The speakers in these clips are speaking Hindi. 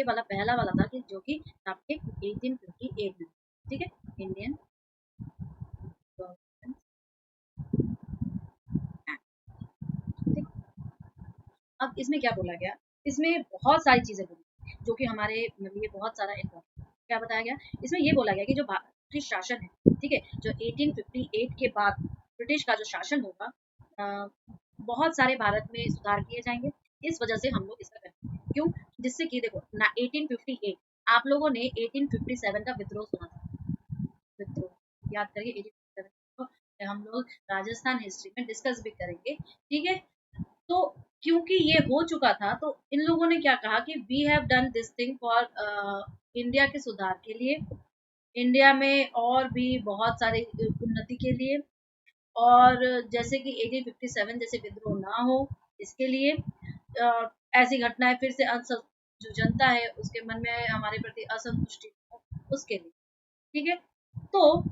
वाला पहला वाला था कि जो कि आपके 1858 में, ठीक है, इंडियन गवर्नमेंट एक्ट। अब इसमें क्या बोला गया, इसमें बहुत सारी चीजें बोली जो कि हमारे लिए बहुत सारा इम्पोर्टेंट। क्या बताया गया, इसमें ये बोला गया कि जो ब्रिटिश शासन है, ठीक है, जो 1858 के बाद ब्रिटिश का जो शासन होगा, बहुत सारे भारत में सुधार किए जाएंगे। इस वजह से हम लोग इसका करेंगे, क्यों, जिससे कि देखो ना 1858, आप लोगों ने 1857 का विद्रोह सुना था, विद्रोह याद करिए 1857 को हम लोग राजस्थान हिस्ट्री में डिस्कस भी करेंगे, ठीक है। तो क्योंकि ये हो चुका था, तो इन लोगों ने क्या कहा कि we have done this thing for India के सुधार के लिए, इंडिया में और भी बहुत सारे उन्नति के लिए, और जैसे कि 1857 जैसे विद्रोह ना हो, इसके लिए ऐसी घटनाएं फिर से जो जनता है उसके मन में हमारे प्रति असंतुष्टि हो, उसके लिए, ठीक है। तो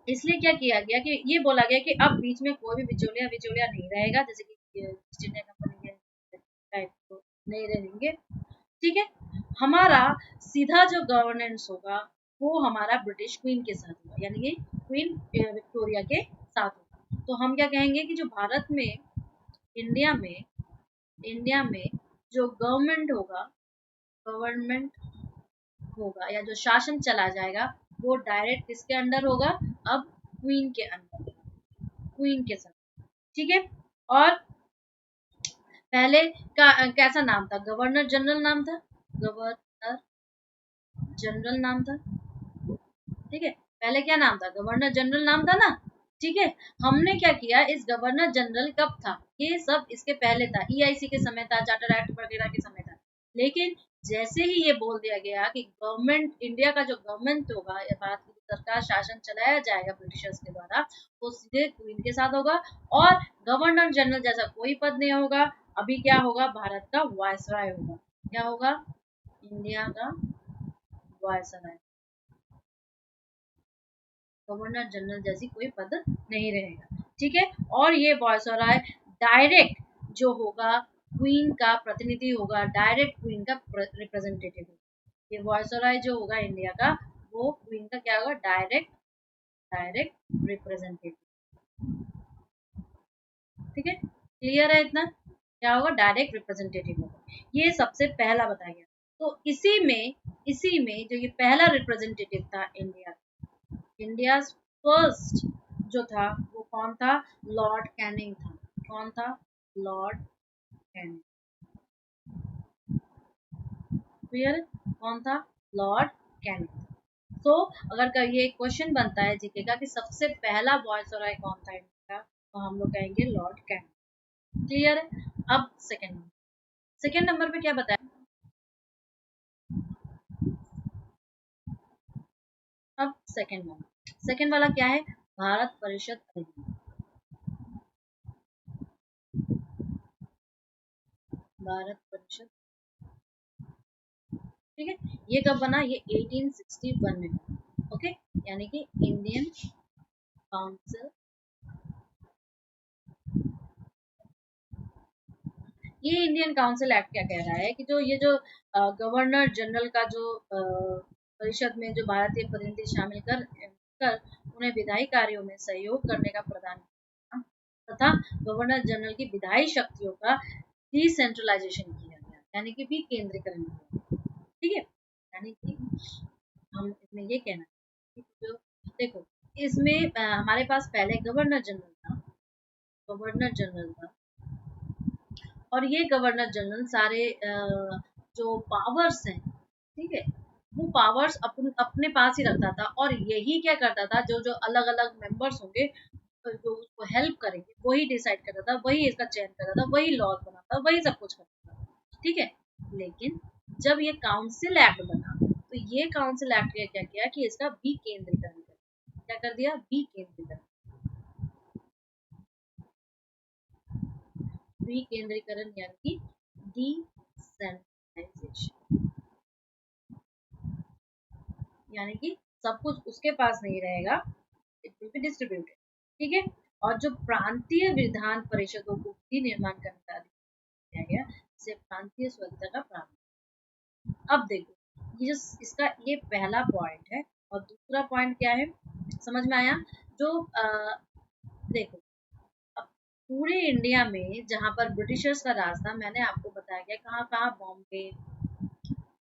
इसलिए क्या किया गया कि ये बोला गया कि अब बीच में कोई भी बिचौलिया बिचौलिया नहीं रहेगा, जैसे कि ईस्ट इंडिया कंपनी के टाइप को नहीं रहेंगे, ठीक है। हमारा सीधा जो गवर्नेंस होगा वो हमारा ब्रिटिश क्वीन के साथ होगा, यानी कि क्वीन विक्टोरिया के साथ होगा। तो हम क्या कहेंगे कि जो भारत में, इंडिया में, इंडिया में जो गवर्नमेंट होगा या जो शासन चला जाएगा वो डायरेक्ट किसके अंडर होगा, अब क्वीन के अंडर, क्वीन के साथ, ठीक है। और पहले का कैसा नाम था, गवर्नर जनरल नाम था, गवर्नर जनरल नाम था, ठीक है। पहले क्या नाम था, गवर्नर जनरल नाम था ना, ठीक है। हमने क्या किया, इस गवर्नर जनरल कब था, ये सब इसके पहले था, ईआईसी के समय था, चार्टर एक्ट वगैरह के समय था। लेकिन जैसे ही ये बोल दिया गया कि गवर्नमेंट, इंडिया का जो गवर्नमेंट होगा या भारत की सरकार शासन चलाया जाएगा ब्रिटिशर्स के द्वारा, वो सीधे क्वीन के साथ होगा, और गवर्नर जनरल जैसा कोई पद नहीं होगा। अभी क्या होगा, भारत का वायसराय होगा, क्या होगा, इंडिया का वायसराय, गवर्नर जनरल जैसी कोई पद नहीं रहेगा, ठीक है। और ये वायसराय डायरेक्ट जो होगा क्वीन का प्रतिनिधि होगा, डायरेक्ट क्वीन का रिप्रेजेंटेटिव होगा। ये वायसराय जो होगा इंडिया का, वो क्वीन का क्या होगा, डायरेक्ट डायरेक्ट रिप्रेजेंटेटिव, ठीक है। क्लियर है इतना, क्या होगा, डायरेक्ट रिप्रेजेंटेटिव होगा। ये सबसे पहला बताया गया। तो इसी में जो ये पहला रिप्रेजेंटेटिव था इंडिया, इंडिया फर्स्ट जो था वो कौन था, लॉर्ड कैनिंग था। कौन था, लॉर्ड कैनिंग, क्लियर, कौन था, लॉर्ड कैनिंग। तो अगर ये क्वेश्चन बनता है जीके का कि सबसे पहला वायसराय कौन था इंडिया का, तो हम लोग कहेंगे लॉर्ड कैनिंग, क्लियर है। अब सेकंड नंबर पे क्या बताया, अब सेकंड वाला क्या है, भारत परिषद अधिनियम, भारत परिषद, ठीक है। ये कब बना, ये 1861 में बना, ओके, यानी कि इंडियन काउंसिल, ये इंडियन काउंसिल एक्ट क्या कह रहा है कि जो ये जो गवर्नर जनरल का जो परिषद में जो भारतीय प्रतिनिधि शामिल कर उन्हें विधायी कार्यों में सहयोग करने का प्रदान किया, तथा गवर्नर जनरल की विधायी शक्तियों का डिसेंट्रलाइजेशन किया गया, यानी कि विकेंद्रीकरण किया, ठीक है। यानी कि हम इसमें ये कहना है कि जो देखो इसमें हमारे पास पहले गवर्नर जनरल था, और ये गवर्नर जनरल सारे जो पावर्स हैं, ठीक है, वो पावर्स अपने पास ही रखता था, और यही क्या करता था, जो जो अलग अलग मेंबर्स होंगे जो उसको हेल्प करेंगे वही डिसाइड करता था, वही इसका चयन करता था, वही लॉज बनाता था, वही सब कुछ करता था, ठीक है। लेकिन जब ये काउंसिल एक्ट बना, तो ये काउंसिल एक्ट ने क्या किया कि इसका विकेंद्रीकरण कर दिया। क्या कर दिया, विकेंद्रीकरण, विकेंद्रीकरण यानी कि डिसेंट्रलाइजेशन, यानी कि सब कुछ उसके पास नहीं रहेगा, इट विल बी डिस्ट्रीब्यूटेड, ठीक है। और जो प्रांतीय विधान परिषदों को भी निर्माण करने का अधिकार दिया गया, जिससे प्रांतीय स्वतंत्रता का प्रावधान, अब देखो ये जो इसका ये पहला पॉइंट है, और दूसरा पॉइंट क्या है समझ में आया? जो देखो अब पूरे इंडिया में जहाँ पर ब्रिटिशर्स का राज था, मैंने आपको बताया गया कहाँ कहाँ, बॉम्बे,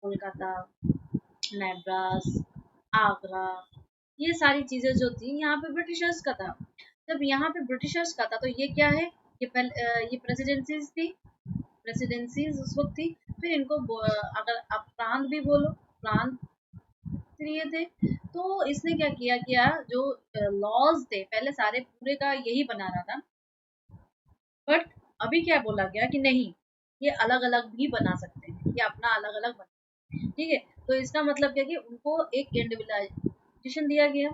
कोलकाता, मैड्रास, आगरा, ये सारी चीजें जो थी यहाँ पे ब्रिटिशर्स का था। जब यहाँ पे ब्रिटिशर्स का था तो ये क्या है, ये प्रेसिडेंसीज थी, प्रेसिडेंसीज उस वक्त थी। फिर इनको अगर आप प्रांत भी बोलो, प्रांत लिए थे। तो इसने क्या किया किया जो लॉज थे पहले सारे पूरे का यही बना रहा था, बट अभी क्या बोला गया कि नहीं, ये अलग अलग भी बना सकते हैं, ये अपना अलग अलग बना, ठीक है। तो इसका मतलब क्या कि उनको एक इंडिविजुअलाइजेशन दिया गया,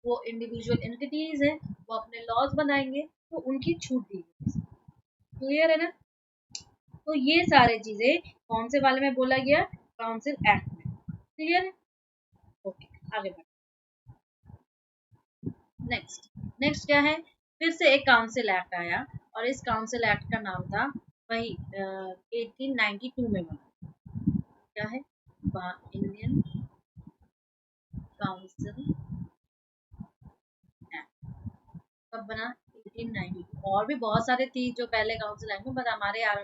वो इंडिविजुअल एंटिटीज है, वो अपने लॉज बनाएंगे, तो उनकी छूट दी गई। क्लियर है ना? तो ये सारे चीजें कौन से वाले में बोला गया, काउंसिल एक्ट में। क्लियर है? ओके, आगे बढ़। नेक्स्ट, नेक्स्ट क्या है, फिर से एक काउंसिल एक्ट आया, और इस काउंसिल एक्ट का नाम था वही 1892 में बना। क्या है? Indian council act. कब बना? 1892। और भी बहुत सारे थी जो पहले काउंसिल एक्ट में, बट हमारे यहाँ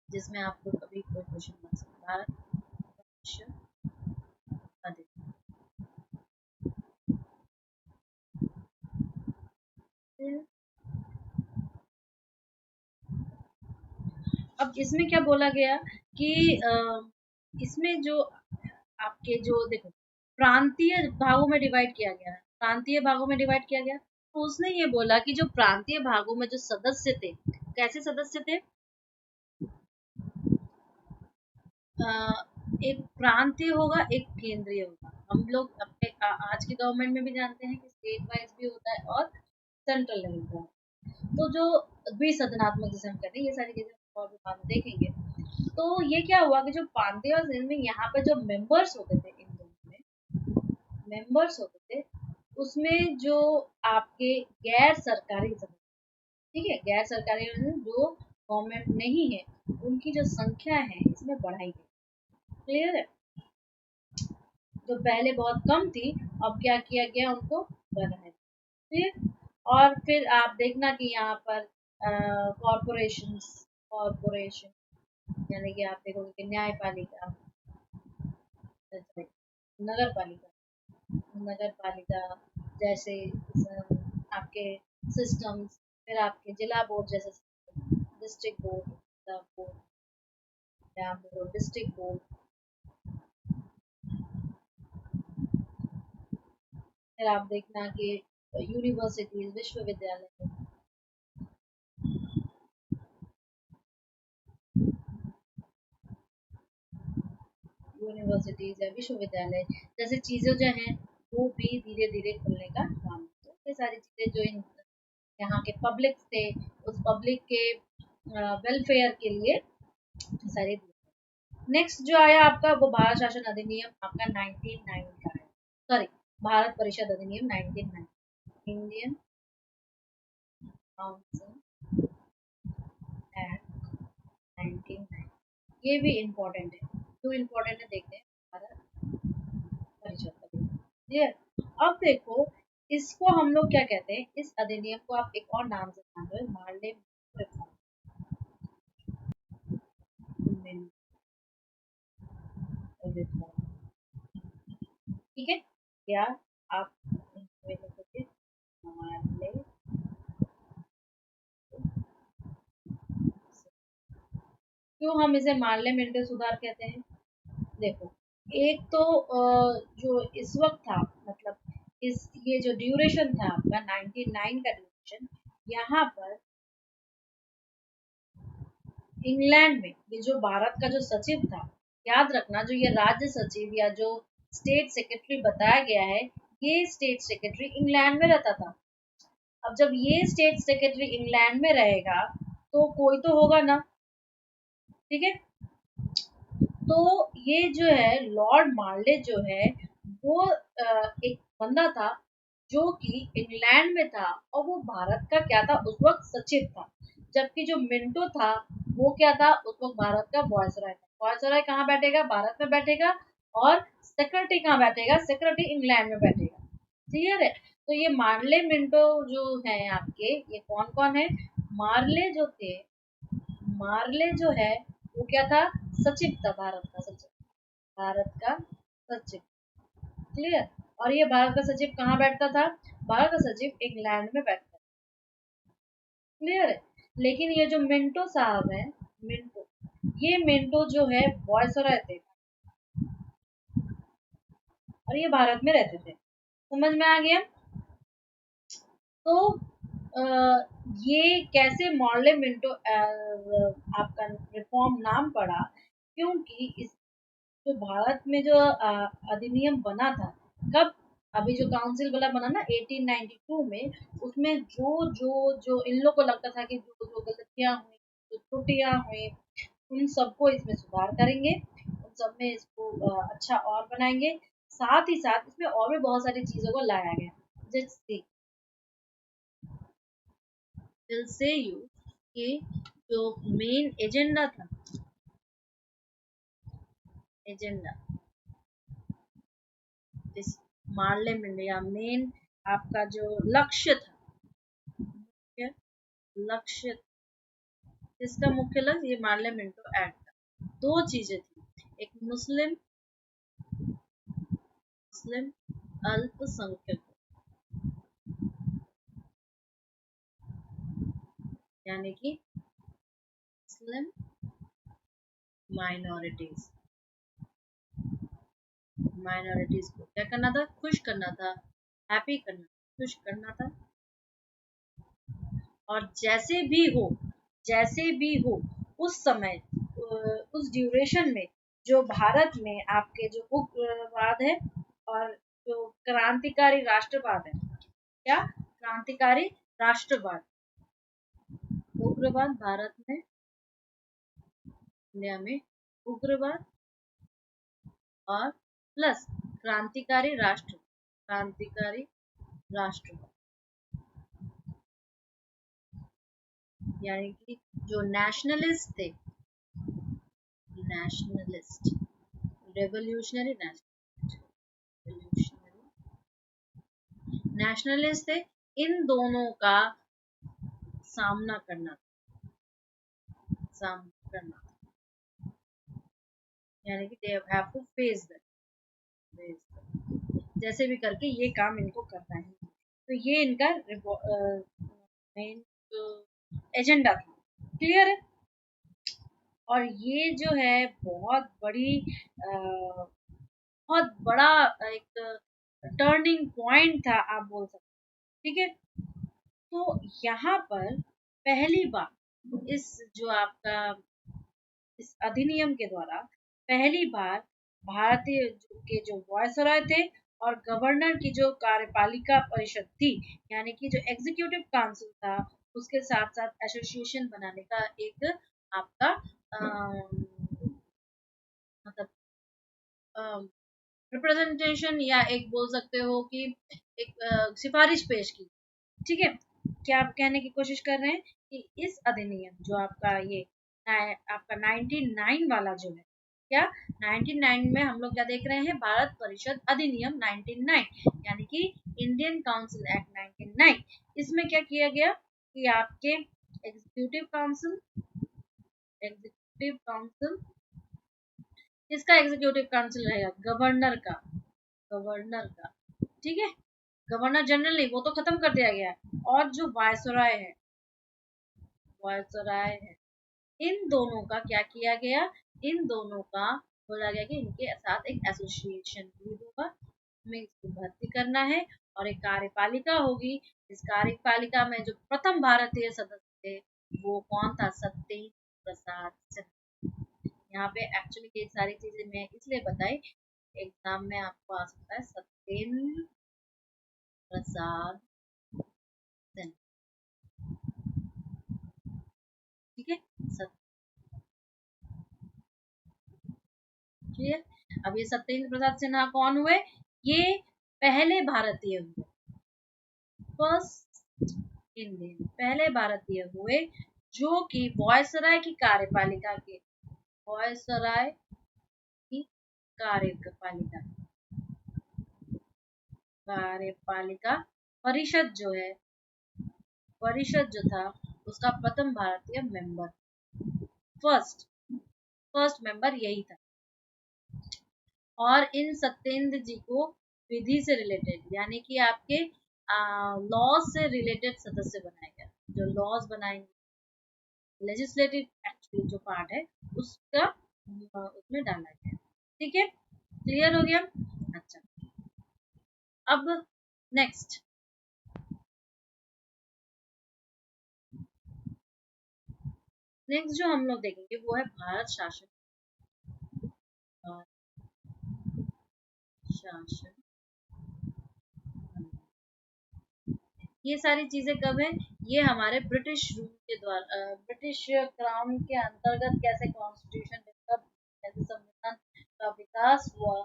जिसमें आपको कभी कोई क्वेश्चन बन सकता है। अब इसमें क्या बोला गया कि इसमें जो आपके जो देखो प्रांतीय भागों में डिवाइड किया गया है, प्रांतीय भागों में डिवाइड किया गया, तो उसने ये बोला कि जो प्रांतीय भागों में जो सदस्य थे, कैसे सदस्य थे, एक प्रांतीय होगा, एक केंद्रीय होगा। हम लोग अपने आज के गवर्नमेंट में भी जानते हैं कि स्टेट वाइज भी होता है और सेंट्रल लेवल का। तो जो द्विसदनात्मक जिसे हम कहते हैं, ये सारी चीजें और भी बाद में देखेंगे। तो ये क्या हुआ कि जो प्रांतीय और में यहाँ पे जो मेंबर्स होते थे, इन दोनों में मेंबर्स होते थे, उसमें जो आपके गैर सरकारी, ठीक है, गैर सरकारी जो गवर्नमेंट नहीं है, उनकी जो संख्या है इसमें बढ़ाई गई। क्लियर है? जो पहले बहुत कम थी, अब क्या किया गया, उनको बढ़ाया। ठीक। और फिर आप देखना कि यहाँ पर कॉरपोरेशन, कॉरपोरेशन यानी कि आप देखोगे कि न्यायपालिका, नगर पालिका, नगर पालिका जैसे आपके सिस्टम्स, फिर आपके जिला बोर्ड जैसे डिस्ट्रिक्ट बोर्ड, या डिस्ट्रिक्ट बोर्ड, फिर आप देखना कि यूनिवर्सिटीज, विश्वविद्यालय, यूनिवर्सिटीज या विश्वविद्यालय जैसे चीजें जो हैं, वो भी धीरे धीरे खुलने का काम है। ये सारी चीजें जो इन यहाँ के पब्लिक थे, उस पब्लिक के वेलफेयर के लिए सारी। नेक्स्ट जो आया आपका वो भारत शासन अधिनियम आपका 1909 का है, सॉरी भारत परिषद अधिनियम 1909, इंडियन काउंसिल एक्ट 1909। ये भी इम्पोर्टेंट है, क्यों इम्पोर्टेंट है देखते हैं। भारत परिषद अधिनियम, क्लियर? अब देखो इसको हम लोग क्या कहते हैं, इस अधिनियम को आप एक और नाम से जानते हो, मार्ले रिफॉर्म, ठीक है? या आप मार्ले, क्यों हम इसे मार्ले मिंटो सुधार कहते हैं? देखो एक तो जो इस वक्त था, मतलब इस ये जो ड्यूरेशन था आपका 99 का ड्यूरेशन, यहाँ पर इंग्लैंड में ये जो भारत का जो सचिव था, याद रखना जो ये राज्य सचिव या जो स्टेट सेक्रेटरी बताया गया है, ये स्टेट सेक्रेटरी इंग्लैंड में रहता था। अब जब ये स्टेट सेक्रेटरी इंग्लैंड में रहेगा, तो कोई तो होगा ना, ठीक है। तो ये जो है लॉर्ड मार्ले जो है, वो एक बंदा था जो कि इंग्लैंड में था, और वो भारत का क्या था उस वक्त, सचिव था। जबकि जो मिंटो था वो क्या था उस वक्त भारत का वॉयसरॉय था। वॉयसरॉय कहाँ बैठेगा? भारत में बैठेगा। और सेक्रेटरी कहाँ बैठेगा? सेक्रेटरी इंग्लैंड में बैठेगा। क्लियर है? तो ये मार्ले मिंटो जो है आपके, ये कौन कौन है? मार्ले जो थे, मार्ले जो है वो क्या था? सचिव था, भारत का सचिव। भारत का सचिव। क्लियर? और ये भारत का सचिव कहाँ बैठता था? भारत का सचिव इंग्लैंड में बैठता था। क्लियर है? लेकिन ये जो मिंटो साहब है, मिंटो, ये मिंटो जो है वॉयसरॉय थे और ये भारत में रहते थे। समझ में आ गया? तो ये कैसे मॉर्ले मिंटो आपका रिफॉर्म नाम पड़ा? क्योंकि इस जो भारत में जो अधिनियम बना था, कब? अभी जो काउंसिल वाला बना ना 1892 में, उसमें जो जो जो इन लोग को लगता था कि जो जो गलतियां हुई, जो त्रुटियां हुई, उन सबको इसमें सुधार करेंगे, उन सब में इसको अच्छा और बनाएंगे। साथ ही साथ इसमें और भी बहुत सारी चीजों को लाया गया। जैसे विल से यू कि जो मेन एजेंडा था, एजेंडा इस पार्लियामेंट या मेन आपका जो लक्ष्य था, मुख्य लक्ष्य, इसका मुख्य लक्ष्य ये पार्लियामेंटो एक्ट था। दो चीजें थी, एक मुस्लिम मुस्लिम अल्पसंख्यक, यानी कि मुस्लिम माइनॉरिटीज, माइनॉरिटीज को क्या करना था? खुश करना था, हैप्पी करना, खुश करना था। और जैसे भी हो, जैसे भी हो, उस समय उस ड्यूरेशन में जो भारत में आपके जो उग्रवाद है और जो क्रांतिकारी राष्ट्रवाद है, क्या क्रांतिकारी राष्ट्रवाद, उग्रवाद भारत में, इंडिया में उग्रवाद और प्लस क्रांतिकारी राष्ट्र, क्रांतिकारी राष्ट्रवाद, यानी कि जो नेशनलिस्ट थे, नेशनलिस्ट, रेवोल्यूशनरी, नेशनलिस्ट थे, इन दोनों का सामना करना, सामना करना, यानी कि they have to face that, जैसे भी करके ये काम इनको करना है। तो ये इनका मेन एजेंडा था। क्लियर है? और ये जो है बहुत बड़ी बहुत बड़ा एक टर्निंग पॉइंट था, आप बोल सकते हैं। ठीक है? तो यहाँ पर पहली बार इस जो आपका इस अधिनियम के द्वारा पहली बार भारतीय के जो वॉयसरॉय थे और गवर्नर की जो कार्यपालिका परिषद थी, यानी कि जो एग्जीक्यूटिव काउंसिल था, उसके साथ साथ एसोसिएशन बनाने का एक आपका मतलब रिप्रेजेंटेशन या एक बोल सकते हो कि एक सिफारिश पेश की। ठीक है? क्या आप कहने की कोशिश कर रहे हैं कि इस अधिनियम जो आपका ये आपका 99 वाला जो है, क्या 99 में हम लोग क्या देख रहे हैं? भारत परिषद अधिनियम 99, यानी कि इंडियन काउंसिल एक्ट 99। इसमें क्या किया गया कि आपके एग्जीक्यूटिव काउंसिल, एग्जीक्यूटिव काउंसिल, किसका एग्जीक्यूटिव काउंसिल रहेगा? गवर्नर का, गवर्नर का। ठीक है? गवर्नर जनरल नहीं, वो तो खत्म कर दिया गया है। और जो वायसराय है, वायसराय है, इन दोनों का क्या किया गया? इन दोनों का बोला गया कि इनके साथ एक एसोसिएशन भी होगा, हमें इसको भर्ती करना है और एक कार्यपालिका होगी। इस कार्यपालिका में जो प्रथम भारतीय सदस्य थे वो कौन था? सत्येंद्र प्रसाद सिन्हा। यहाँ पे एक्चुअली ये सारी चीजें मैं इसलिए बताई, एग्जाम में आपको आ सकता है सत्येंद्र प्रसाद सिन्हा। ठीक है? क्लियर? अब ये सत्येंद्र प्रसाद सिन्हा कौन हुए? ये पहले भारतीय हुए, फर्स्ट इंडियन, पहले भारतीय हुए जो कि वायसराय की वायसराय की कार्यपालिका कार्यपालिका परिषद जो है, परिषद जो था उसका प्रथम भारतीय मेंबर, फर्स्ट फर्स्ट मेंबर यही था। और इन सत्येंद्र जी को विधि से रिलेटेड यानी कि आपके लॉ से रिलेटेड सदस्य बनाया गया, जो लॉज बनाएंगे, लेजिस्लेटिव एक्चुअली जो पार्ट है उसका उसमें डाला गया। ठीक है, क्लियर हो गया। अच्छा, अब नेक्स्ट जो हम लोग देखेंगे वो है भारत शासन। शासन ये सारी चीजें कब है, ये हमारे ब्रिटिश रूल के द्वारा, ब्रिटिश क्राउन के अंतर्गत कैसे कॉन्स्टिट्यूशन डेवलप, कैसे संविधान का विकास हुआ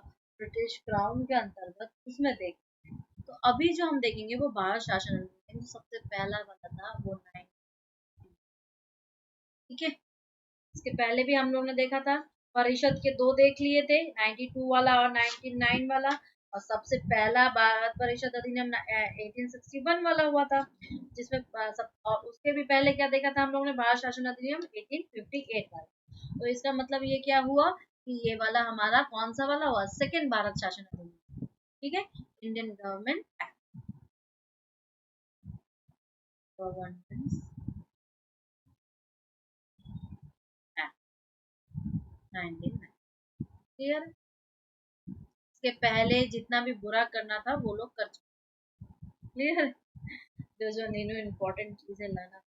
ब्रिटिश क्राउन के अंतर्गत, उसमें देखेंगे। तो अभी जो हम देखेंगे वो भारत शासन अधिनियम, सबसे पहला वाला था वो 9। ठीक है, इसके पहले भी हम लोग ने देखा था, परिषद के दो देख लिए थे, 92 वाला और 99 वाला, और सबसे पहला भारत परिषद अधिनियम 1861 वाला हुआ था, जिसमें और उसके भी पहले क्या देखा था हम लोग ने, भारत शासन अधिनियम 1858 वाला। तो इसका मतलब ये क्या हुआ कि ये वाला हमारा कौन सा वाला हुआ, सेकेंड भारत शासन अधिनियम। ठीक है, Indian government governance act 19। Clear, इसके पहले जितना भी बुरा करना था वो लोग कर चुके। क्लियर, जो नीनू इम्पोर्टेंट चीजें लाना।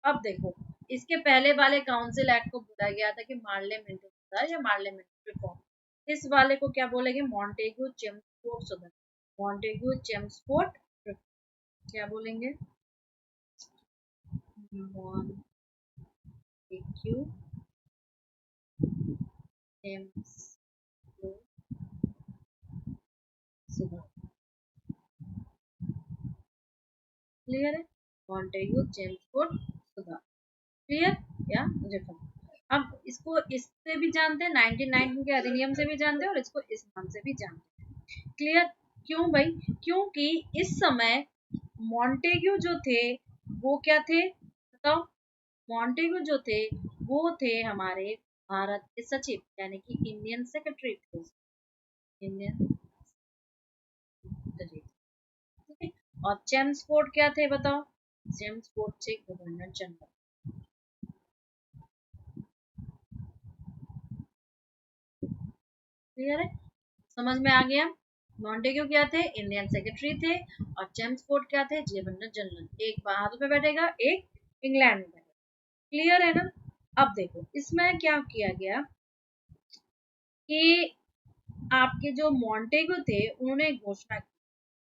अब देखो, इसके पहले वाले काउंसिल एक्ट को बोला गया था कि मार्लियामेंट सुधार या मार्लियामेंट रिफॉर्म। इस वाले को क्या बोलेंगे, मॉन्टेग्यू चेम्सफोर्ड सुधार, मॉन्टेग्यू चेम्सफोर्ड क्या बोलेंगे, मॉन्टेग्यू चेम्सफोर्ड सुधार। क्लियर है, मॉन्टेग्यू चेम्सफोर्ड सुधार। क्लियर या रिफॉर्म। अब इसको इससे भी जानते हैं, 1919 के अधिनियम से भी जानते हैं, और इसको इस नाम से भी जानते हैं। क्लियर, क्यों भाई, क्योंकि इस समय मॉन्टेग्यू जो थे वो क्या थे बताओ, मॉन्टेग्यू जो थे वो थे हमारे भारत के सचिव, यानी कि इंडियन सेक्रेटरी थे, इंडियन सेक्रेटरी। ठीक है, और चेम्सफोर्ड क्या थे बताओ, चेम्सफोर्ड थे गवर्नर जनरल। क्लियर है, समझ में आ गया। मॉन्टेग्यू क्या थे, इंडियन सेक्रेटरी थे, और चेम्सफोर्ड क्या थे, गवर्नर जनरल। एक भारत में बैठेगा, एक इंग्लैंड में बैठेगा। क्लियर है ना। अब देखो इसमें क्या किया गया कि आपके जो मॉन्टेग्यू थे उन्होंने घोषणा की,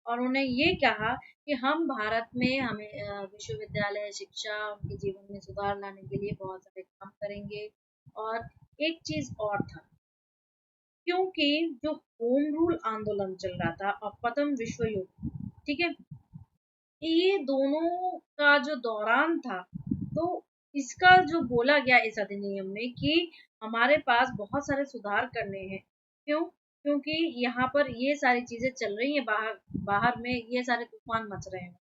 और उन्होंने ये कहा कि हम भारत में हमें विश्वविद्यालय शिक्षा, उनके जीवन में सुधार लाने के लिए बहुत सारे काम करेंगे। और एक चीज और था, क्योंकि जो होम रूल आंदोलन चल रहा था और प्रथम विश्व युद्ध, ठीक है, ये दोनों का जो दौरान था, तो इसका जो बोला गया इस अधिनियम में कि हमारे पास बहुत सारे सुधार करने हैं। क्यों, क्योंकि यहाँ पर ये सारी चीजें चल रही हैं, बाहर बाहर में ये सारे तूफान मच रहे हैं,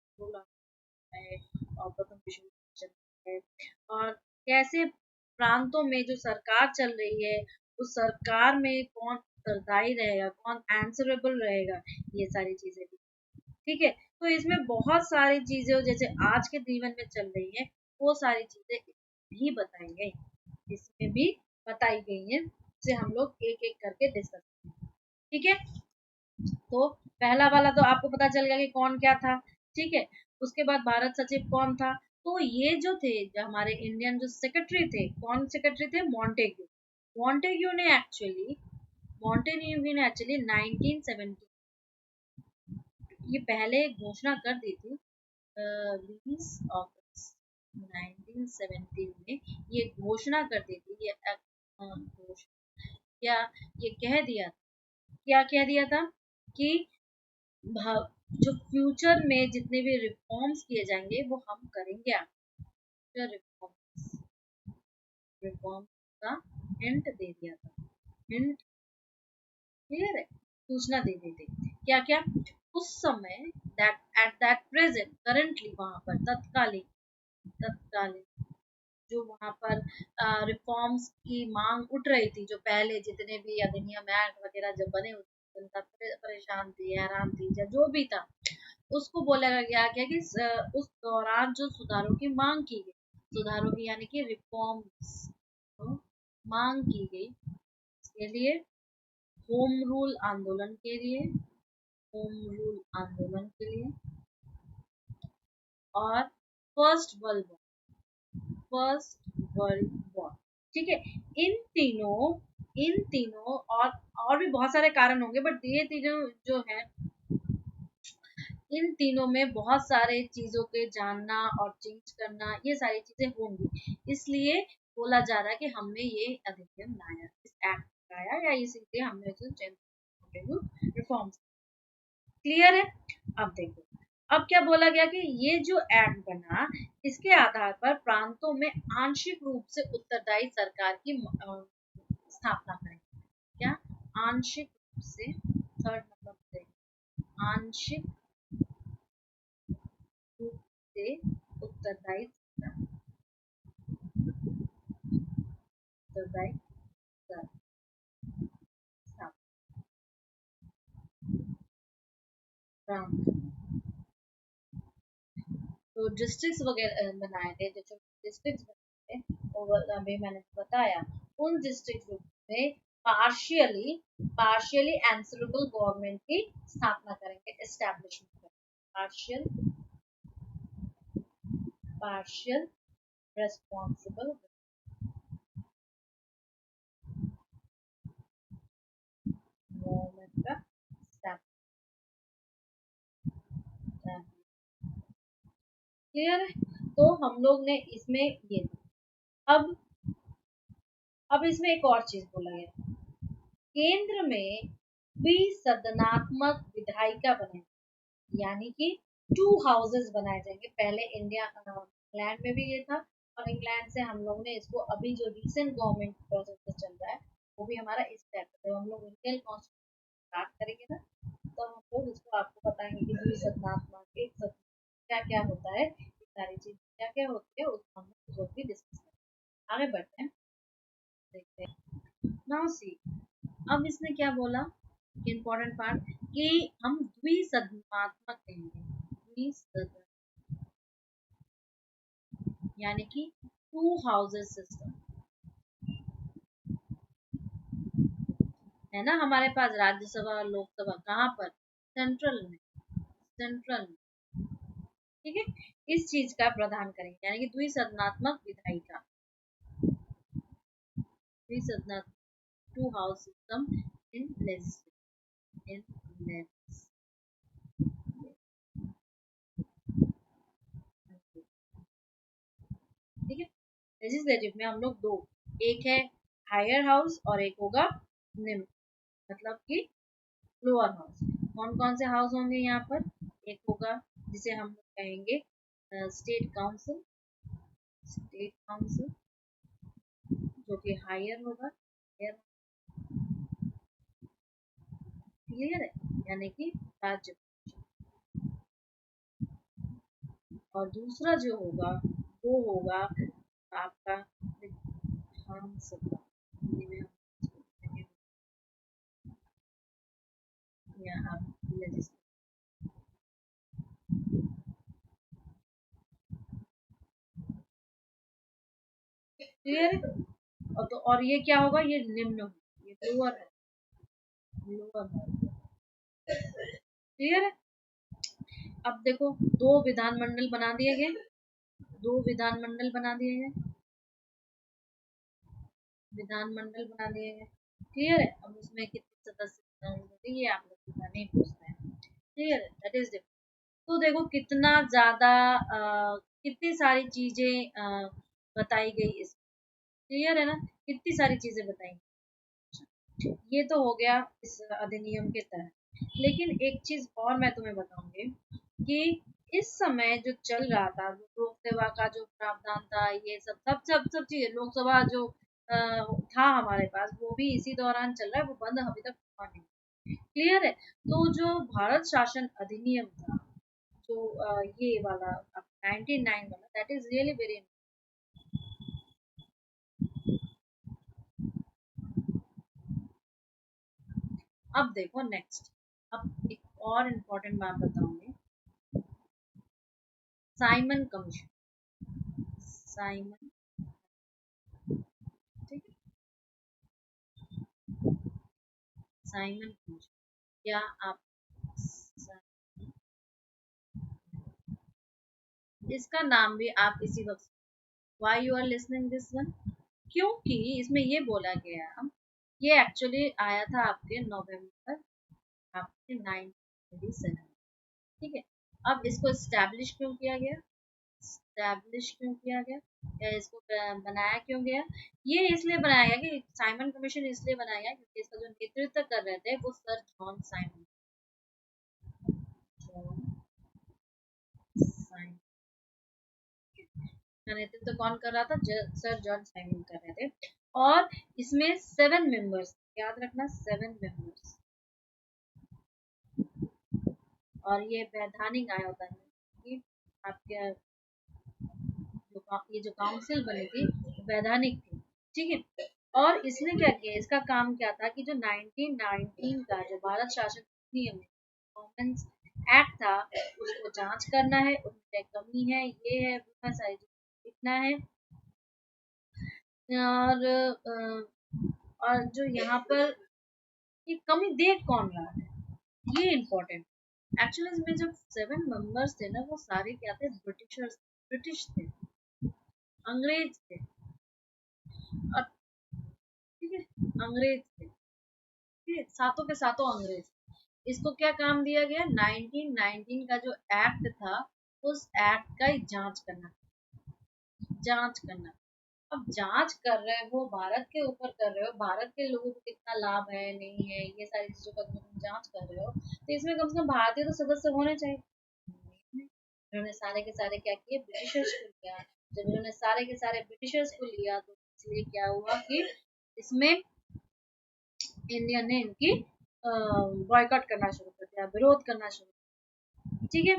और प्रथम विश्व युद्ध चल रहा है, और कैसे प्रांतों में जो सरकार चल रही है उस सरकार में कौन उत्तरदायी रहेगा, कौन आंसरेबल रहेगा, ये सारी चीजें भी। ठीक है, तो इसमें बहुत सारी चीजें जैसे आज के जीवन में चल रही है, वो सारी चीजें भी बताई गई, इसमें भी बताई गई है, जिसे हम लोग एक एक करके डिस्कस करेंगे। ठीक है, तो पहला वाला तो आपको पता चल गया कि कौन क्या था। ठीक है, उसके बाद भारत सचिव कौन था, तो ये जो थे, जो हमारे इंडियन जो सेक्रेटरी थे, कौन सेक्रेटरी थे, मॉन्टेग्यू। मॉन्टेग्यू ने एक्चुअली मॉन्टेग्यू ने एक्चुअली 1970 ये पहले घोषणा कर दी थी, 20 अगस्त 1917 में ये घोषणा कर दी थी, ये क्या ये कह दिया, क्या कह दिया था कि जो फ्यूचर में जितने भी रिफॉर्म्स किए जाएंगे वो हम करेंगे। रिफॉर्म्स, रिफॉर्म का हिंट दे दिया था, हिंट क्लियर है, सूचना दे दी थी। क्या क्या? उस समय that at that present, currently वहां पर, तत्कालीन, तत्कालीन जो वहां पर रिफॉर्म्स की मांग उठ रही थी, जो पहले जितने भी अधिनियम एक्ट वगैरह जब बने हुए जनता परेशान थी, हैरान थी, या जो भी था, उसको बोला गया क्या कि उस दौरान जो सुधारों की मांग की गई, सुधारों की यानी कि रिफॉर्म्स मांग की गई, इसके लिए होम रूल आंदोलन के लिए, होम रूल आंदोलन के लिए, और first world war, first world war, ठीक है। इन तीनों, इन तीनों और भी बहुत सारे कारण होंगे, बट ये तीनों जो है, इन तीनों में बहुत सारे चीजों के जानना और चेंज करना, ये सारी चीजें होंगी, इसलिए बोला जा रहा है कि हमने ये अधिनियम लाया, इस एक्ट लाया, या इसीलिए हमने उसे चेंज रिफॉर्म्स। क्लियर है? अब देखो, अब क्या बोला गया कि ये जो एक्ट बना, इसके आधार पर प्रांतों में आंशिक रूप से उत्तरदायी सरकार की स्थापना करेंगे। क्या? आंशिक रूप से, थर्ड मतलब आंशिक रूप से उत्तरदायी सरकार, उत्तरदायी सरकार स्थापना, प्रांत। तो डिस्ट्रिक्ट्स वगैरह बनाए थे, जो डिस्ट्रिक्ट्स बनाए थे, ओवर अभी मैंने बताया, उन डिस्ट्रिक्ट में पार्शियली, पार्शियली एंसरेबल गवर्नमेंट की स्थापना करेंगे, एस्टैब्लिशमेंट करेंगे, पार्शियल, पार्शियल रेस्पॉन्सिबल गवर्नमेंट का स्थापना। क्लियर है? तो हम लोग ने इसमें ये, अब अब इसमें एक और चीज बोला गया, केंद्र में द्विसदनात्मक विधायिका बने, यानी कि टू हाउसेस बनाए जाएंगे। पहले इंडिया, इंग्लैंड में भी ये था, और इंग्लैंड से हम लोग ने इसको, अभी जो रिसेंट गवर्नमेंट प्रोसेस चल रहा है, वो भी हमारा इस टाइप का, जब हम लोग इंडियन कॉन्स्टिट्यूशन स्टार्ट करेंगे ना, तो हम लोग इसको आपको बताएंगे कि द्विसदनात्मक, एक सदन, क्या क्या होता है, ये सारी चीज क्या क्या होती है, उसको हम लोग भी डिस्कस करेंगे। आगे बढ़ते हैं, देखते हैं। नाउ सी, अब इसने क्या बोला, इम्पोर्टेंट पार्ट, कि हम द्विसदनात्मक कहेंगे, द्विसदन यानी कि टू हाउसेस सिस्टम है ना हमारे पास, राज्यसभा और लोकसभा कहाँ पर, सेंट्रल में, सेंट्रल में, ठीक है। इस चीज का प्रावधान करेंगे, यानी कि द्विसदनात्मक विधायिका, द्विसदनात्मक, two house system in legislature, in ठीक है। लेजिस्लेटिव में हम लोग दो, एक है हायर हाउस और एक होगा निम्न, मतलब कि लोअर हाउस। कौन कौन से हाउस होंगे यहाँ पर? एक होगा जिसे हम लोग कहेंगे स्टेट काउंसिल, स्टेट काउंसिल जो कि हायर होगा, हायर, क्लियर है, यानी कि राज्य। और दूसरा जो होगा वो होगा आपका विधानसभा, या आप लेजिस्लेटिव, क्लियर है। और तो और ये क्या होगा, ये निम्न होगा, ये लोअर है, लोअर है, क्लियर है। अब देखो, दो विधानमंडल बना दिए गए, दो विधानमंडल बना दिए गए, विधानमंडल बना दिए गए, क्लियर है। अब उसमें कितने सदस्य होंगे ये आप लोग को नहीं पूछना है, क्लियर है, दैट इज डिफरेंट। तो देखो कितना ज्यादा कितनी सारी चीजें बताई गई इस, क्लियर है ना, कितनी सारी चीजें बताई। ये तो हो गया इस अधिनियम के तहत, लेकिन एक चीज और मैं तुम्हें बताऊंगी कि इस समय जो चल रहा था, जो लोक सेवा का जो प्रावधान था, ये सब सब सब सब चीजें, लोकसभा जो था हमारे पास, वो भी इसी दौरान चल रहा है, वो बंद अभी तक हुआ नहीं। क्लियर है? तो जो भारत शासन अधिनियम था, जो ये वाला 99 वाला, दैट इज रियली वेरी। अब देखो नेक्स्ट, अब एक और इम्पोर्टेंट बात बताऊंगी, साइमन कमीशन। साइमन, ठीक है, साइमन कमीशन, क्या आप इसका नाम भी आप इसी वक्त, why you are listening this one, क्योंकि इसमें ये बोला गया, ये एक्चुअली आया था आपके नवंबर आपके 1987, ठीक है। अब इसको स्टैब्लिश क्यों किया गया, स्टैब्लिश क्यों किया गया, या इसको बनाया क्यों गया, ये इसलिए बनाया गया कि साइमन कमीशन इसलिए बनाया गया क्योंकि इसका जो नेतृत्व कर रहे थे वो sir John Simon, John Simon का नेतृत्व कौन कर रहा था, सर जॉन साइमन कर रहे थे। और इसमें 7 मेंबर्स, याद रखना 7 मेंबर्स, और ये वैधानिक आया होता है कि आपके ये जो काउंसिल बनी थी वैधानिक थी, ठीक है। और इसने क्या किया, इसका काम क्या था कि जो 1919 का जो भारत शासन नियम परफॉर्मेंस एक्ट था, उसको जांच करना है, उसमें क्या कमी है, ये है वो है, सारी चीजें लिखना है। और जो यहाँ पर ये कमी देख कौन रहा है, ये इम्पोर्टेंट। एक्चुअली इसमें जो 7 मेंबर्स थे ना, वो सारे क्या थे, ब्रिटिशर्स, ब्रिटिश थे, अंग्रेज थे, और ठीक है, अंग्रेज थे, ठीक है, सातों के सातों अंग्रेज। इसको क्या काम दिया गया, 1919 का जो एक्ट था, उस एक्ट का ही जांच करना, जांच करना। अब जांच कर रहे हो, भारत के ऊपर कर रहे हो, भारत के लोगों को कितना लाभ है नहीं है, ये सारी चीजों का तुम जांच कर रहे हो, तो इसमें कम से कम भारतीय तो सदस्य होने चाहिए। उन्होंने सारे के सारे क्या किए, ब्रिटिशर्स को लिया। जब उन्होंने सारे के सारे ब्रिटिशर्स को लिया, तो इसलिए क्या हुआ कि इसमें इंडिया ने इनकी बॉयकॉट करना शुरू कर दिया, विरोध करना शुरू, ठीक है।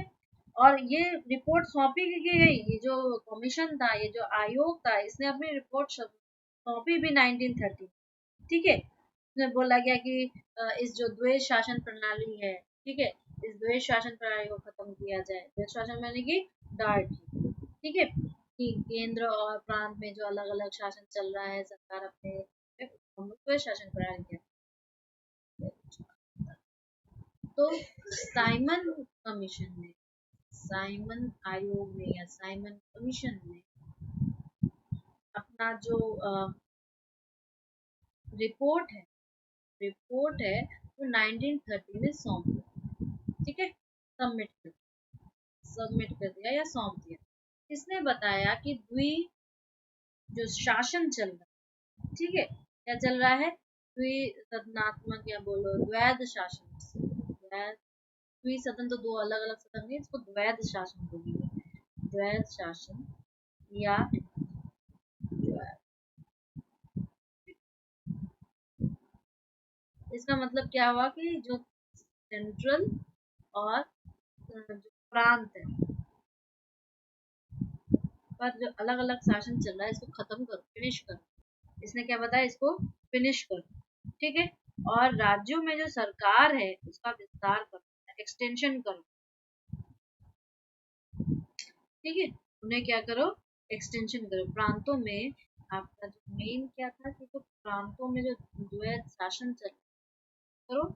और ये रिपोर्ट सौंपी गई, ये जो कमीशन था, ये जो आयोग था, इसने अपनी रिपोर्ट सौंपी भी 1930, ठीक है। इसमें बोला गया कि इस जो द्वेष शासन प्रणाली है, ठीक है, इस द्वेष शासन प्रणाली को खत्म किया जाए, द्वेष शासन मैंने की डार्ट, ठीक है, कि केंद्र और प्रांत में जो अलग अलग शासन चल रहा है, सरकार अपने द्वेष शासन प्रणाली के, तो साइमन कमीशन ने, साइमन आयोग ने या साइमन कमीशन ने अपना जो रिपोर्ट है, रिपोर्ट है वो 1930 में सौंप दिया, ठीक है, सबमिट कर, सबमिट कर दिया या सौंप दिया। इसने बताया कि द्वि जो शासन चल रहा है, ठीक है, क्या चल रहा है, द्वि सदनात्मक या बोलो द्वैध शासन, द्वैध, द्वि सदन तो दो अलग अलग सदन नहीं, इसको द्वैध शासन बोलिए, द्वैध शासन या इसका मतलब क्या हुआ कि जो सेंट्रल और जो प्रांत है पर जो अलग अलग शासन चल रहा है, इसको खत्म करो, फिनिश करो। इसने क्या बताया, इसको फिनिश करो, ठीक है। और राज्यों में जो सरकार है उसका विस्तार करो, एक्सटेंशन करो, ठीक है, उन्हें क्या करो, एक्सटेंशन करो। प्रांतों में आपका जो मेन क्या था कि जो प्रांतों में जो है शासन चल करो,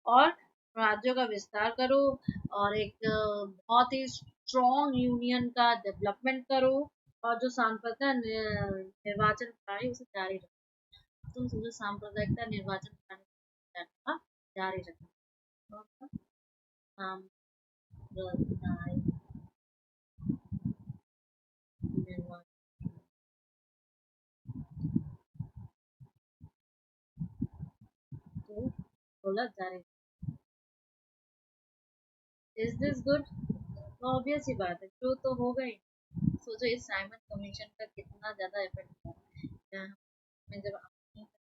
और राज्यों का विस्तार करो, और एक बहुत ही स्ट्रॉन्ग यूनियन का डेवलपमेंट करो, और जो निर्वाचन प्रणाली उसे जारी रखो। तुम समझो सांप्रदायिकता निर्वाचन प्रणाली का जारी रखना, सांप्रदायिक निर्वाचन को बोला जारी, इज दिस गुड, ऑब्वियस ही बात है, जो तो होगा ही। सोचो इस साइमन कमीशन का कितना ज्यादा इफेक्ट था। यहाँ में जब आप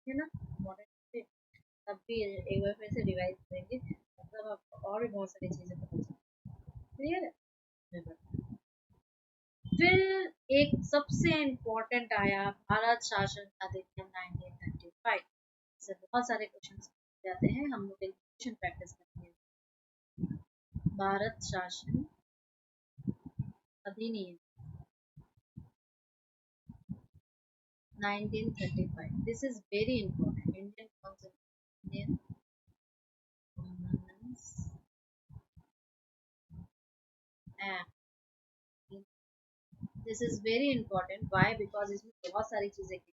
है ना मॉडर्न पे, तब भी एक बार फिर से रिवाइज करेंगे, मतलब आपको और भी बहुत सारी चीजें पता चलेंगी। क्लियर है? मैं बताती हूँ। फिर एक सबसे इम्पोर्टेंट आया भारत शासन अधिनियम 1935 से बहुत सारे क्वेश्चन जाते हैं, हम लोग क्वेश्चन प्रैक्टिस करते हैं। भारत शासन अधिनियम 1935, this is very important. Indian Constitution, Governance Act, this is very important. Why? Because इसमें बहुत सारी चीजें की,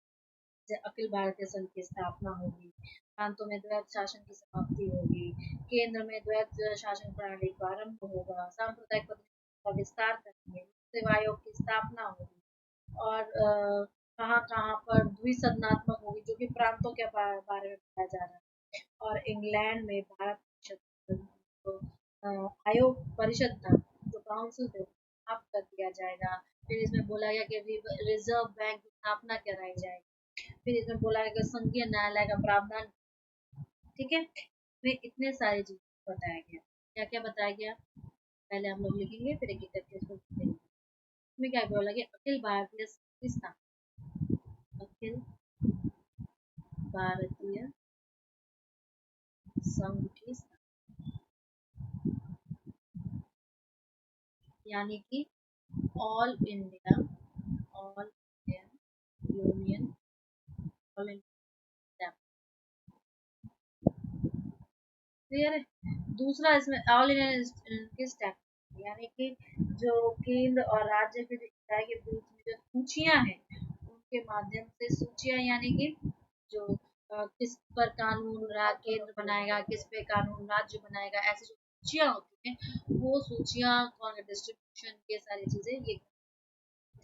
जैसे अखिल भारतीय संघ की स्थापना होगी, प्रांतों में द्वैत शासन की समाप्ति होगी, केंद्र में द्वैत शासन प्रणाली का आरंभ होगा, सांप्रदायिक प्रतिनिधित्व का विस्तार करेंगे, सेवा आयोग की स्थापना होगी, और कहाँ कहाँ पर द्विसदनात्मक होगी, जो कि प्रांतों के बारे में बताया जा रहा है। और इंग्लैंड में भारत परिषद जो आयोग परिषद था, जो काउंसिल थे, स्थापित कर दिया जाएगा। फिर इसमें बोला गया कि रिजर्व बैंक की स्थापना कराई जाएगी। फिर इसमें बोला गया कि संघीय न्यायालय का प्रावधान। ठीक है, फिर इतने सारे चीज बताया गया। क्या क्या बताया गया, पहले हम लोग लिखेंगे, फिर एक एक करके इसको लिखेंगे। इसमें क्या बोला गया, अखिल भारतीय स्थापना, अखिल भारतीय संघ की स्थापना, यानी कि all India, all India union, all India. Clear है? दूसरा इसमें ऑल इंडिया की स्टेप, यानी कि जो केंद्र और राज्य के इकाई के बीच में जो सूचियां हैं, उनके माध्यम से सूचियां, यानी कि जो किस पर कानून केंद्र बनाएगा, किस पे कानून राज्य बनाएगा, ऐसी जो सूचियां होती हैं, वो सूचियां कौन डिस्ट्रीब्यूशन, ये सारी चीजें ये।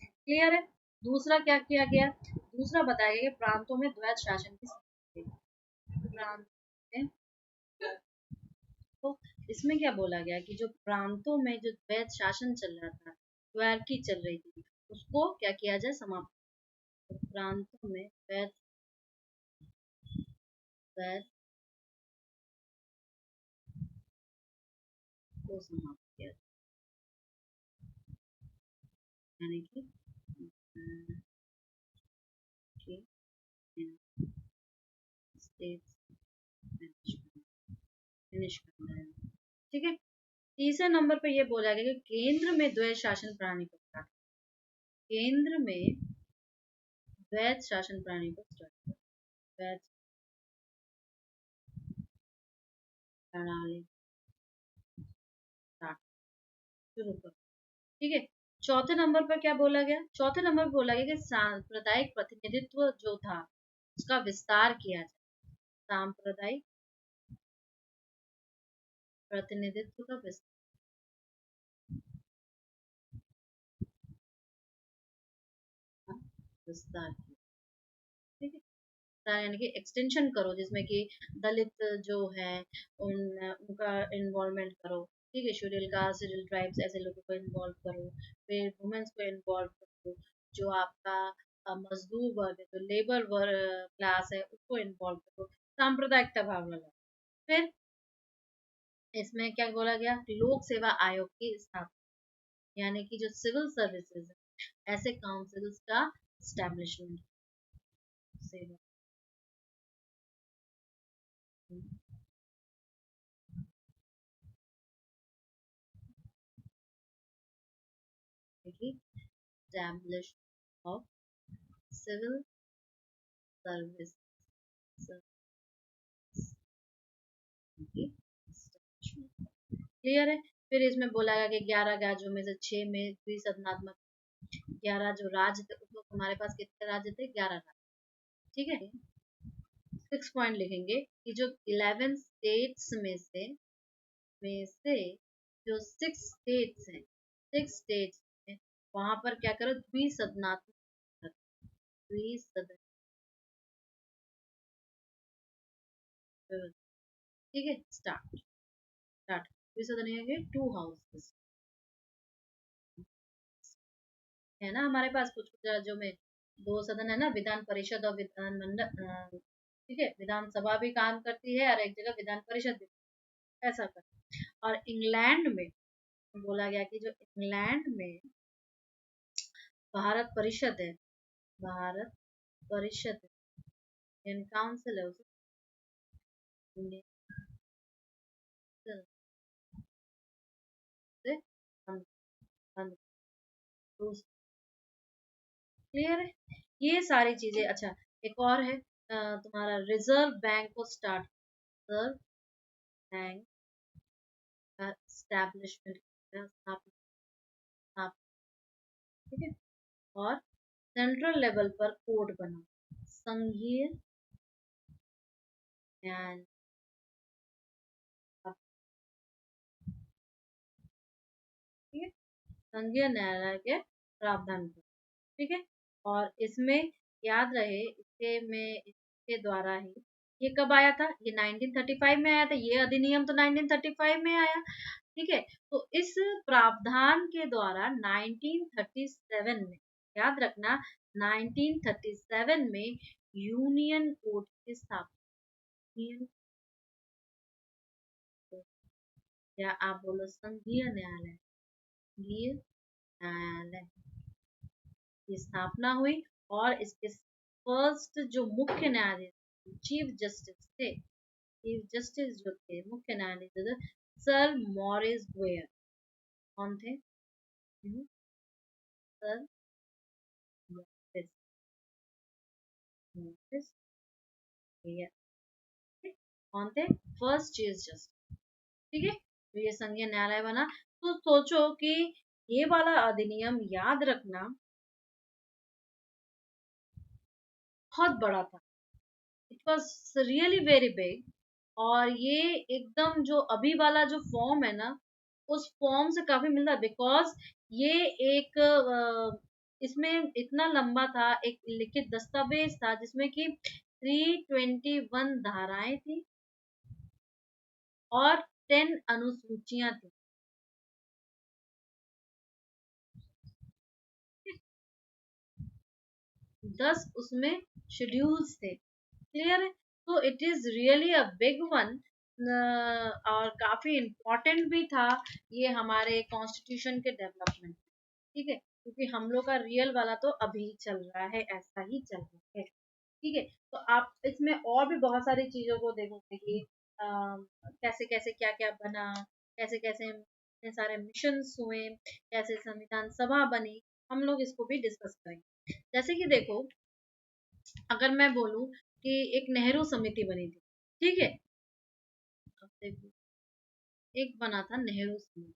क्लियर है? दूसरा क्या किया गया, दूसरा बताया गया कि प्रांतों में द्वैत शासन की स्थिति थी। प्रांत में, तो इसमें क्या बोला गया कि जो प्रांतों में जो द्वैत शासन चल रहा था, द्वैरकी चल रही थी, उसको क्या किया जाए, समाप्त। तो प्रांतों में द्वैत द्वैत को समाप्त किया जाए, यानी कि स्टेट्स फिनिश करना है। ठीक है, तीसरे नंबर पे ये बोला गया कि केंद्र में द्वैत शासन प्रणाली को स्टार्ट, केंद्र में द्वैत शासन प्रणाली को स्टार्ट, द्वैत प्रणाली स्टार्ट, शुरू करो। ठीक है, चौथे नंबर पर क्या बोला गया, चौथे नंबर पर बोला गया कि सांप्रदायिक प्रतिनिधित्व जो था, उसका विस्तार किया जाए। सांप्रदायिक प्रतिनिधित्व का विस्तार किया। ठीक है, यानी कि एक्सटेंशन करो, जिसमें कि दलित जो है उनका इन्वॉल्वमेंट करो। ठीक है, शेड्यूल कास्ट, शेड्यूल ट्राइब्स, ऐसे लोगों को इन्वॉल्व करो। फिर वुमेन्स को इन्वॉल्व करो, जो आपका मजदूर वर्ग है, जो लेबर वर्ग क्लास है, उसको इन्वॉल्व करो, सांप्रदायिकता भावना लाओ। फिर इसमें क्या बोला गया, लोक सेवा आयोग की स्थापना, यानी कि जो सिविल सर्विसेज है, ऐसे काउंसिल्स का स्टैब्लिशमेंट, सेवा। establish of civil service clear है? फिर इसमें बोला गया कि 11 राज्यों में से 6 में द्विसदनात्मक, 11 जो राज्य थे, उस वक्त हमारे पास कितने राज्य थे, 11 राज्य। ठीक है, 6 पॉइंट लिखेंगे कि जो 11 स्टेट्स में से जो 6 स्टेट्स हैं, 6 स्टेट्स हैं, वहां पर क्या करो, द्विसदनात्मक, द्विसदन, ठीक है, स्टार्ट, स्टार्ट। द्विसदन टू हाउसेस, है ना हमारे पास कुछ कुछ राज्यों में दो सदन है ना, विधान परिषद और विधान मंडल, ठीक है, विधानसभा भी काम करती है और एक जगह विधान परिषद भी, ऐसा कर। और इंग्लैंड में बोला गया कि जो इंग्लैंड में भारत परिषद है, भारत परिषद इंडियन काउंसिल है उसे, इंडियन से हम हम क्लियर है ये सारी चीजें। अच्छा, एक और है तुम्हारा रिजर्व बैंक को स्टार्ट, रिजर्व बैंक का स्टैब्लिशमेंट, ठीक है। और सेंट्रल लेवल पर कोर्ट बना, संघीय न्याय, ठीक है, संघीय न्यायालय के प्रावधान को, ठीक है। और इसमें याद रहे, इसके में इसके द्वारा ही ये कब आया था, ये 1935 में आया था, ये अधिनियम तो 1935 में आया, ठीक है। तो इस प्रावधान के द्वारा 1937 में, याद रखना, 1937 में यूनियन कोर्ट की स्थापना, यूनियन, या आप बोलो संघीय न्यायालय, संघीय न्यायालय की स्थापना हुई। और इसके फर्स्ट जो मुख्य न्यायाधीश, चीफ जस्टिस थे, चीफ जस्टिस जो थे, मुख्य न्यायाधीश सर मॉरिस वेयर, कौन थे? सर मॉरिस, मॉरिस वेयर, कौन थे? फर्स्ट चीफ जस्टिस, ठीक है। तो ये संघीय न्यायालय बना। तो सोचो कि ये वाला अधिनियम, याद रखना, बहुत बड़ा था, it was really very big. और ये एकदम जो अभी वाला जो फॉर्म है ना, उस फॉर्म से काफी मिलता है, बिकॉज ये एक इसमें इतना लंबा था, एक लिखित दस्तावेज था जिसमें कि 321 धाराएं थी और 10 अनुसूचियां थी, 10 उसमें शेड्यूल्स थे, क्लियर है। तो it is really a big one, और काफी इम्पोर्टेंट भी था ये हमारे कॉन्स्टिट्यूशन के डेवलपमेंट, ठीक है, क्योंकि हम लोग का रियल वाला तो अभी चल रहा है, ऐसा ही चल रहा है, ठीक है। तो आप इसमें और भी बहुत सारी चीजों को देखोगे कि कैसे कैसे क्या क्या बना, कैसे कैसे इतने सारे मिशन हुए, कैसे संविधान सभा बनी, हम लोग इसको भी डिस्कस करेंगे। जैसे कि देखो, अगर मैं बोलूं कि एक नेहरू समिति बनी थी, ठीक है, अब देखो, एक बना था नेहरू समिति,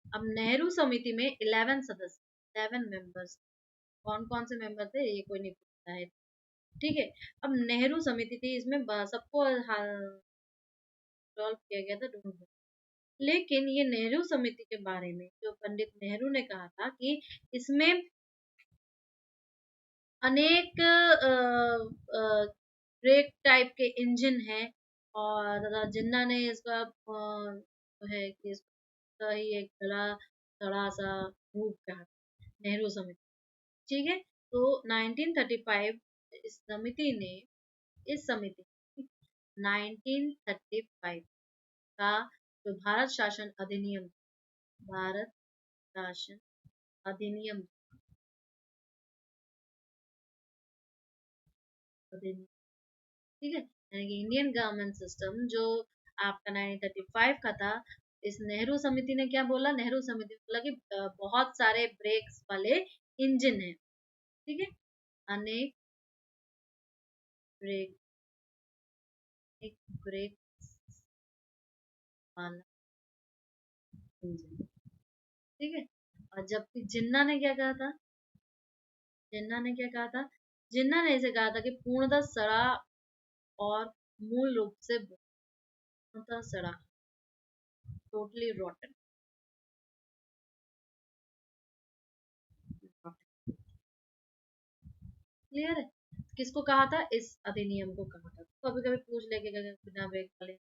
अब नेहरू समिति में 11 सदस्य, 11 मेंबर्स, कौन कौन से मेंबर थे ये कोई नहीं पूछता है, ठीक है। अब नेहरू समिति थी, इसमें सबको सॉल्व किया गया था, ढूंढ, लेकिन ये नेहरू समिति के बारे में जो पंडित नेहरू ने कहा था कि इसमें अनेक ब्रेक टाइप के इंजन हैं, और जिन्ना ने इसका है कि इसका ही एक बड़ा बड़ा सा रूप कहा, नेहरू समिति, ठीक है। तो 1935 इस समिति ने, इस समिति 1935 का जो भारत शासन अधिनियम, भारत शासन अधिनियम, अधिनियम, ठीक है, यानी कि इंडियन गवर्नमेंट सिस्टम जो आपका 1935 का था, इस नेहरू समिति ने क्या बोला, नेहरू समिति ने बोला कि बहुत सारे ब्रेक्स वाले इंजन है, ठीक है, अनेक ब्रेक, एक ब्रेक वाला इंजन, ठीक है। और जबकि जिन्ना ने क्या कहा था, जिन्ना ने क्या कहा था, जिन्ना ने इसे कहा था कि पूर्णतः सड़ा और मूल रूप से पूर्णतः सड़ा, टोटली रोटन, क्लियर है। किसको कहा था, इस अधिनियम को कहा था। कभी कभी पूछ लेके बिना ब्रेक वाले,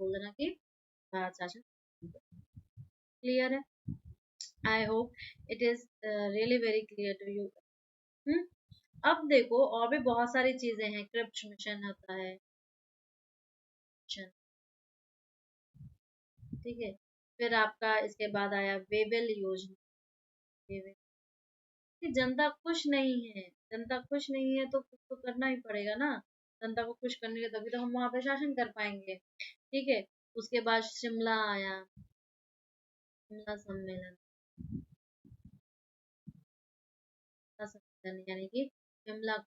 बोल देना कि भारत शासन क्लियर है। I hope it is really very clear to you. अब देखो और भी बहुत सारी चीजें हैं, क्रिप्स मिशन होता है, ठीक है। फिर आपका इसके बाद आया वेबल योजना। वेबल, कि जनता खुश नहीं है, जनता खुश नहीं है तो कुछ तो करना ही पड़ेगा ना, जनता को खुश करने के तभी तो हम वहाँ पे शासन कर पाएंगे, ठीक है। उसके बाद शिमला आया, शिमला सम्मेलन, शिमला सम्मेलन यानी कि शिमला,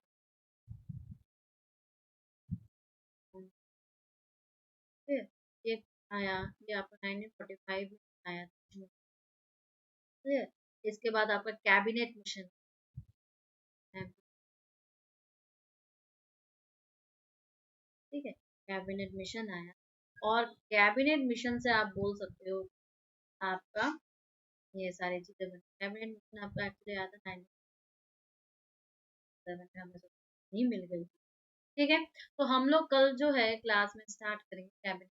ठीक है। ये आया, ये आपका 1945 में आया था, ठीक है। इसके बाद आपका कैबिनेट मिशन है, ठीक है, कैबिनेट मिशन आया। और कैबिनेट मिशन से आप बोल सकते हो आपका ये सारी चीजें बनी। कैबिनेट मिशन आपका एक्चुअली आया था 97 में, हमें नहीं मिल गई, ठीक है। तो हम लोग कल जो है क्लास में स्टार्ट करेंगे कैबिनेट